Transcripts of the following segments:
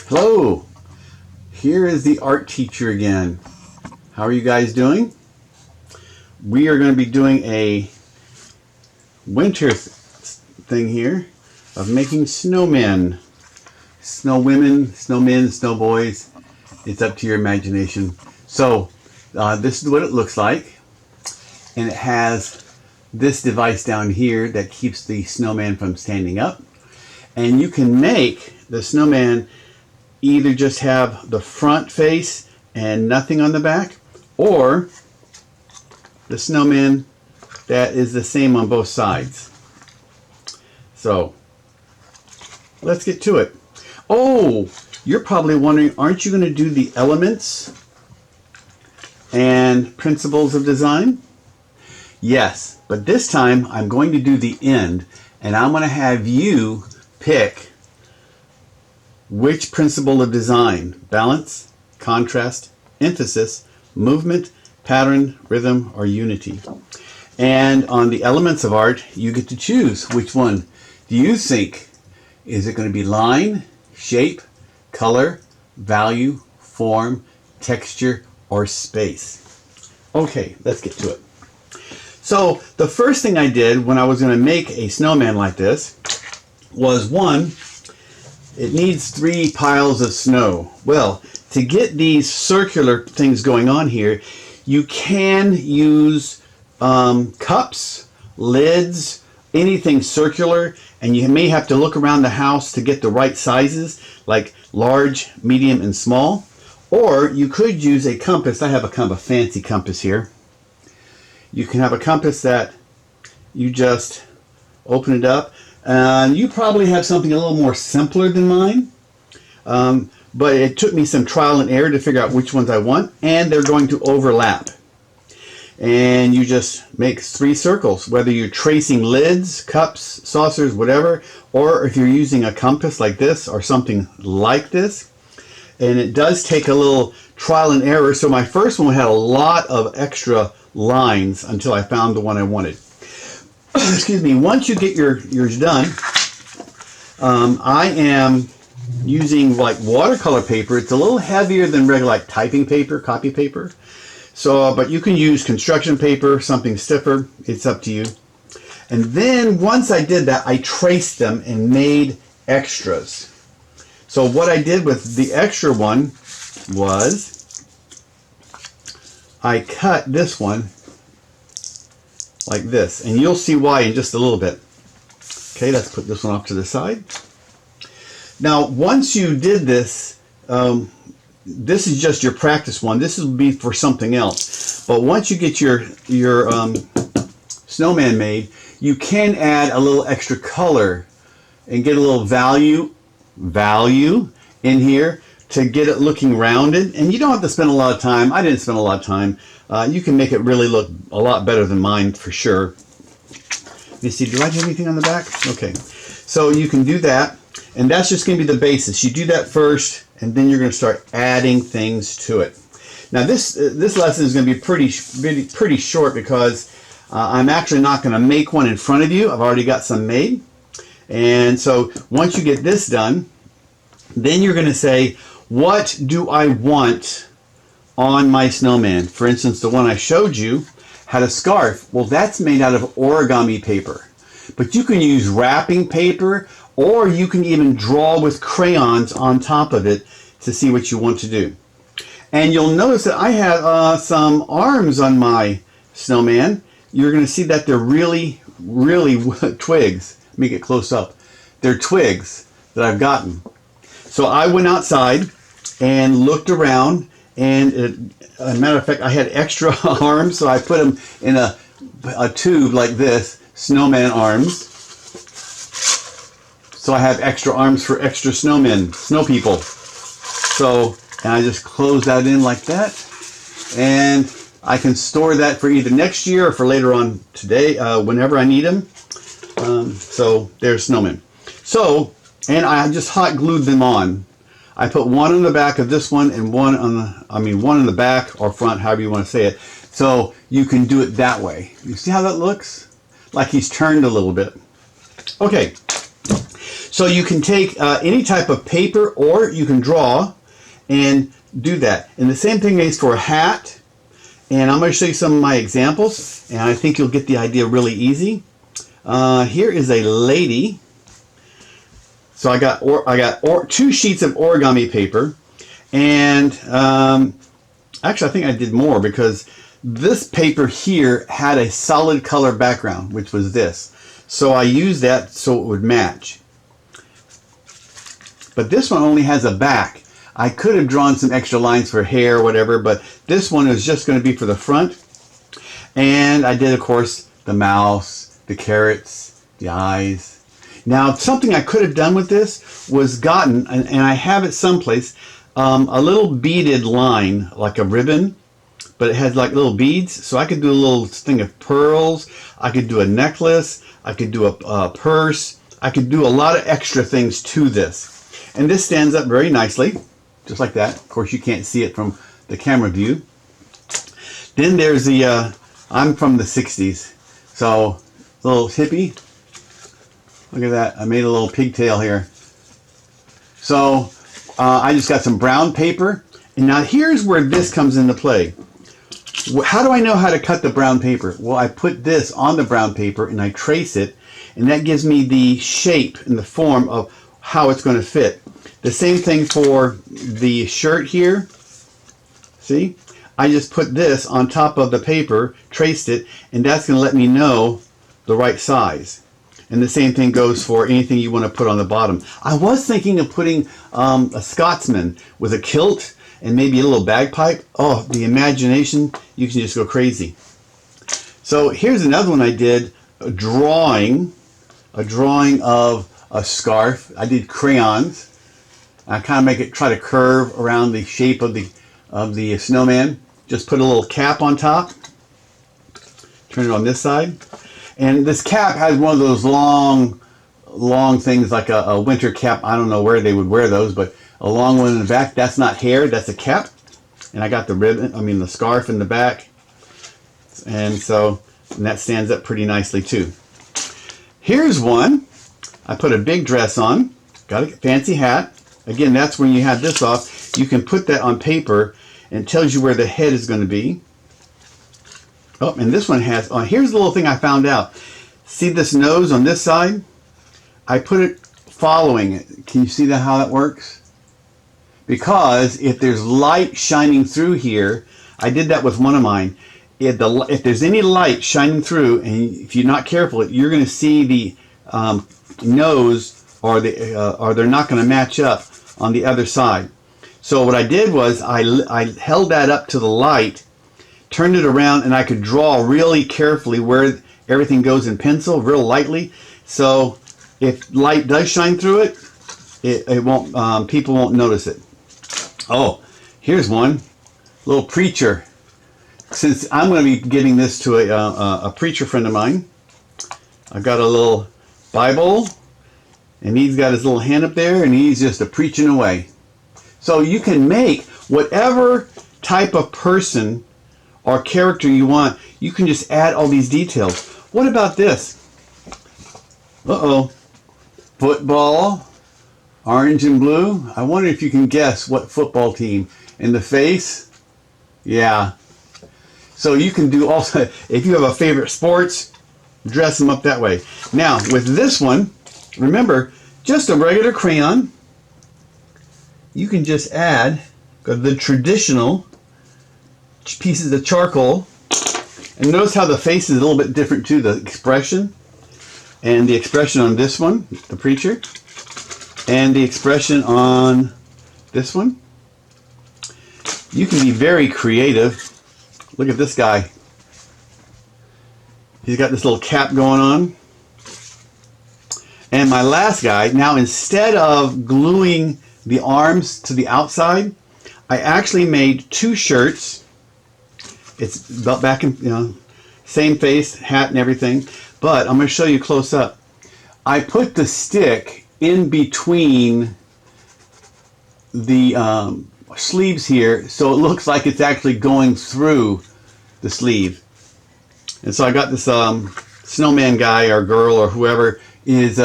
Hello, here is the art teacher again. How are you guys doing? We are going to be doing a winter thing here of making snowmen. Snow women, snowmen, snow boys. It's up to your imagination. So this is what it looks like. And it has this device down here that keeps the snowman from standing up. And you can make the snowman either just have the front face and nothing on the back, or the snowman that is the same on both sides. So let's get to it. Oh, you're probably wondering, aren't you going to do the elements and principles of design? Yes, but this time I'm going to do the end, and I'm going to have you pick which principle of design: balance, contrast, emphasis, movement, pattern, rhythm, or unity. And on the elements of art, you get to choose which one do you think. Is it going to be line, shape, color, value, form, texture, or space? Okay, let's get to it. So the first thing I did when I was going to make a snowman like this was, one, it needs 3 piles of snow. Well, to get these circular things going on here, you can use cups, lids, anything circular, and you may have to look around the house to get the right sizes, like large, medium, and small. Or you could use a compass. I have a kind of a fancy compass here. You can have a compass that you just open it up. You probably have something a little more simpler than mine, but it took me some trial and error to figure out which ones I want, and they're going to overlap. And you just make 3 circles, whether you're tracing lids, cups, saucers, whatever, or if you're using a compass like this or something like this. And it does take a little trial and error. So my first one had a lot of extra lines until I found the one I wanted. Excuse me. Once you get yours done, I am using like watercolor paper. It's a little heavier than regular like typing paper, copy paper. So, but you can use construction paper, something stiffer. It's up to you. And then once I did that, I traced them and made extras. So what I did with the extra one was I cut this one like this, and you'll see why in just a little bit. Okay, let's put this one off to the side. Now, once you did this, this is just your practice one. This will be for something else. But once you get your snowman made, you can add a little extra color and get a little value in here to get it looking rounded. And you don't have to spend a lot of time. I didn't spend a lot of time. You can make it really look a lot better than mine for sure. Let me see, do I have anything on the back? Okay, so you can do that, and that's just going to be the basis. You do that first, and then you're going to start adding things to it. Now this lesson is going to be pretty short because I'm actually not going to make one in front of you. I've already got some made. And so once you get this done, then you're going to say, what do I want on my snowman? For instance, the one I showed you had a scarf. Well, that's made out of origami paper. But you can use wrapping paper, or you can even draw with crayons on top of it to see what you want to do. And you'll notice that I have some arms on my snowman. You're going to see that they're really twigs. Let me get close up. They're twigs that I've gotten. So I went outside and looked around, and as a matter of fact, I had extra arms, so I put them in a tube like this, snowman arms. So I have extra arms for extra snowmen, snow people. So, and I just close that in like that, and I can store that for either next year or for later on today, whenever I need them. So there's snowmen. So, and I just hot glued them on. I put one on the back of this one and one on the, one in the back or front, however you want to say it. So you can do it that way. You see how that looks? Like he's turned a little bit. Okay. So you can take any type of paper, or you can draw and do that. And the same thing is for a hat. And I'm going to show you some of my examples, and I think you'll get the idea really easy. Here is a lady. So I got 2 sheets of origami paper, and actually I think I did more, because this paper here had a solid color background, which was this. So I used that so it would match. But this one only has a back. I could have drawn some extra lines for hair or whatever, but this one is just going to be for the front. And I did, of course, the mouth, the carrots, the eyes. Now, something I could have done with this was gotten, and I have it someplace, a little beaded line, like a ribbon, but it has like little beads. So I could do a little thing of pearls. I could do a necklace. I could do a purse. I could do a lot of extra things to this. And this stands up very nicely, just like that. Of course, you can't see it from the camera view. Then there's the, I'm from the 60s, so a little hippie. Look at that, I made a little pigtail here. So I just got some brown paper, and now here's where this comes into play. How do I know how to cut the brown paper? Well, I put this on the brown paper and I trace it, and that gives me the shape and the form of how it's going to fit. The same thing for the shirt here. See? I just put this on top of the paper, traced it, and that's going to let me know the right size. And the same thing goes for anything you want to put on the bottom. I was thinking of putting a Scotsman with a kilt and maybe a little bagpipe. Oh, the imagination, you can just go crazy. So here's another one I did, a drawing of a scarf. I did crayons. I kind of try to curve around the shape of the snowman. Just put a little cap on top. Turn it on this side. And this cap has one of those long things, like a winter cap. I don't know where they would wear those, but a long one in the back. That's not hair, that's a cap. And I got the ribbon, the scarf in the back. And that stands up pretty nicely too. Here's one. I put a big dress on. Got a fancy hat. Again, that's when you have this off. You can put that on paper, and it tells you where the head is going to be. Oh, and this one has, here's the little thing I found out. See this nose on this side? I put it following it. Can you see how that works? Because if there's light shining through here, I did that with one of mine. If there's any light shining through, and if you're not careful, you're going to see the nose, or they're not going to match up on the other side. So what I did was I held that up to the light, turned it around, and I could draw really carefully where everything goes in pencil, real lightly. So if light does shine through it won't, people won't notice it. Oh, here's one, little preacher. Since I'm going to be giving this to a preacher friend of mine, I got a little Bible, and he's got his little hand up there, and he's just preaching away. So you can make whatever type of person or character you want. You can just add all these details. What about this? Uh-oh. Football, orange and blue. I wonder if you can guess what football team. In the face? Yeah. So you can do also, if you have a favorite sports, dress them up that way. Now, with this one, remember, just a regular crayon. You can just add the traditional pieces of charcoal. And notice how the face is a little bit different too, the expression. And the expression on this one, the preacher. And the expression on this one. You can be very creative. Look at this guy. He's got this little cap going on. And my last guy, now instead of gluing the arms to the outside, I actually made 2 shirts. It's about back in, same face, hat and everything. But I'm going to show you close up. I put the stick in between the sleeves here, so it looks like it's actually going through the sleeve. And so I got this snowman guy or girl or whoever is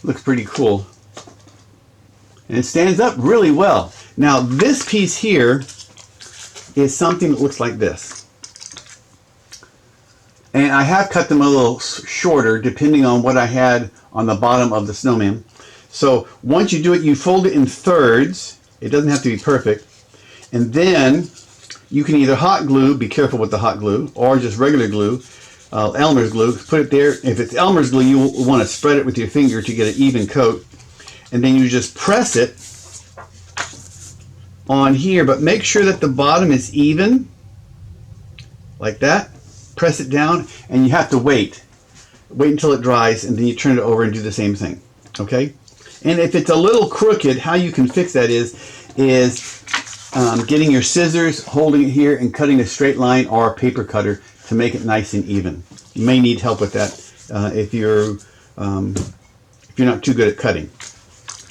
Looks pretty cool. And it stands up really well. Now this piece here is something that looks like this. And I have cut them a little shorter depending on what I had on the bottom of the snowman. So once you do it, you fold it in thirds. It doesn't have to be perfect. And then you can either hot glue, be careful with the hot glue, or just regular glue, Elmer's glue. Put it there. If it's Elmer's glue, you want to spread it with your finger to get an even coat. And then you just press it on here, but make sure that the bottom is even, like that. Press it down, and you have to wait until it dries, and then you turn it over and do the same thing. Okay, and if it's a little crooked, how you can fix that is getting your scissors, holding it here, and cutting a straight line, or a paper cutter to make it nice and even. You may need help with that if you're not too good at cutting.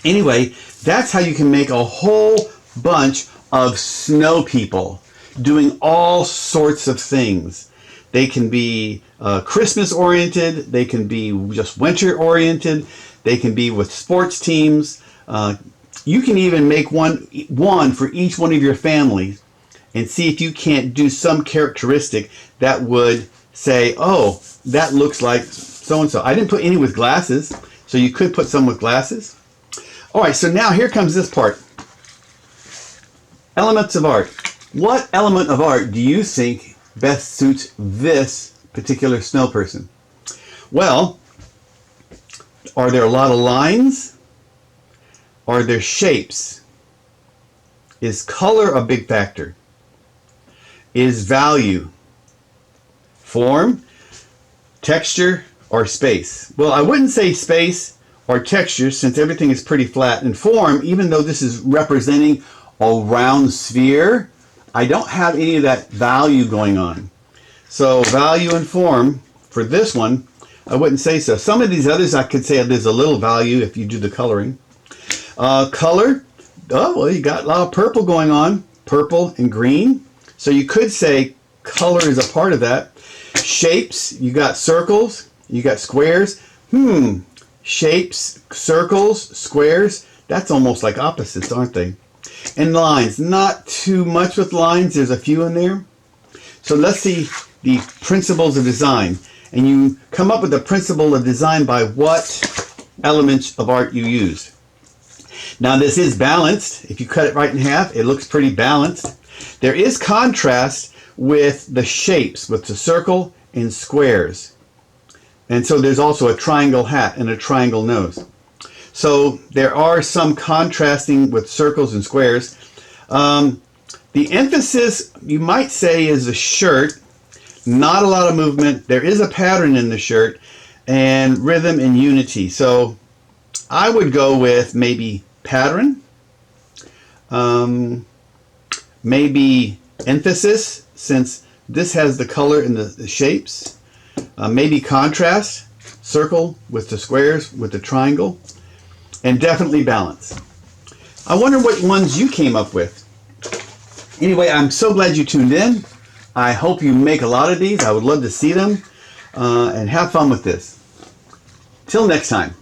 Anyway, that's how you can make a whole bunch of snow people doing all sorts of things. They can be Christmas oriented, they can be just winter oriented, they can be with sports teams. You can even make one for each one of your families and see if you can't do some characteristic that would say, oh, that looks like so-and-so. I didn't put any with glasses, so you could put some with glasses. All right, so now here comes this part. Elements of art. What element of art do you think best suits this particular snow person? Well, are there a lot of lines? Are there shapes? Is color a big factor? Is value? Form, texture, or space? Well, I wouldn't say space or texture since everything is pretty flat. And form, even though this is representing a round sphere, I don't have any of that value going on. So value and form for this one, I wouldn't say so. Some of these others I could say there's a little value if you do the coloring. Color, oh well, you got a lot of purple going on, purple and green. So you could say color is a part of that. Shapes, you got circles, you got squares. Shapes, circles, squares, that's almost like opposites, aren't they? And lines, not too much with lines, there's a few in there. So let's see the principles of design. And you come up with the principle of design by what elements of art you use. Now this is balanced. If you cut it right in half, it looks pretty balanced. There is contrast with the shapes, with the circle and squares. And so there's also a triangle hat and a triangle nose. So there are some contrasting with circles and squares. The emphasis, you might say, is the shirt. Not a lot of movement. There is a pattern in the shirt and rhythm and unity. So I would go with maybe pattern, maybe emphasis, since this has the color and the shapes, maybe contrast, circle with the squares with the triangle, and definitely balance. I wonder what ones you came up with. Anyway, I'm so glad you tuned in. I hope you make a lot of these. I would love to see them and have fun with this. Till next time.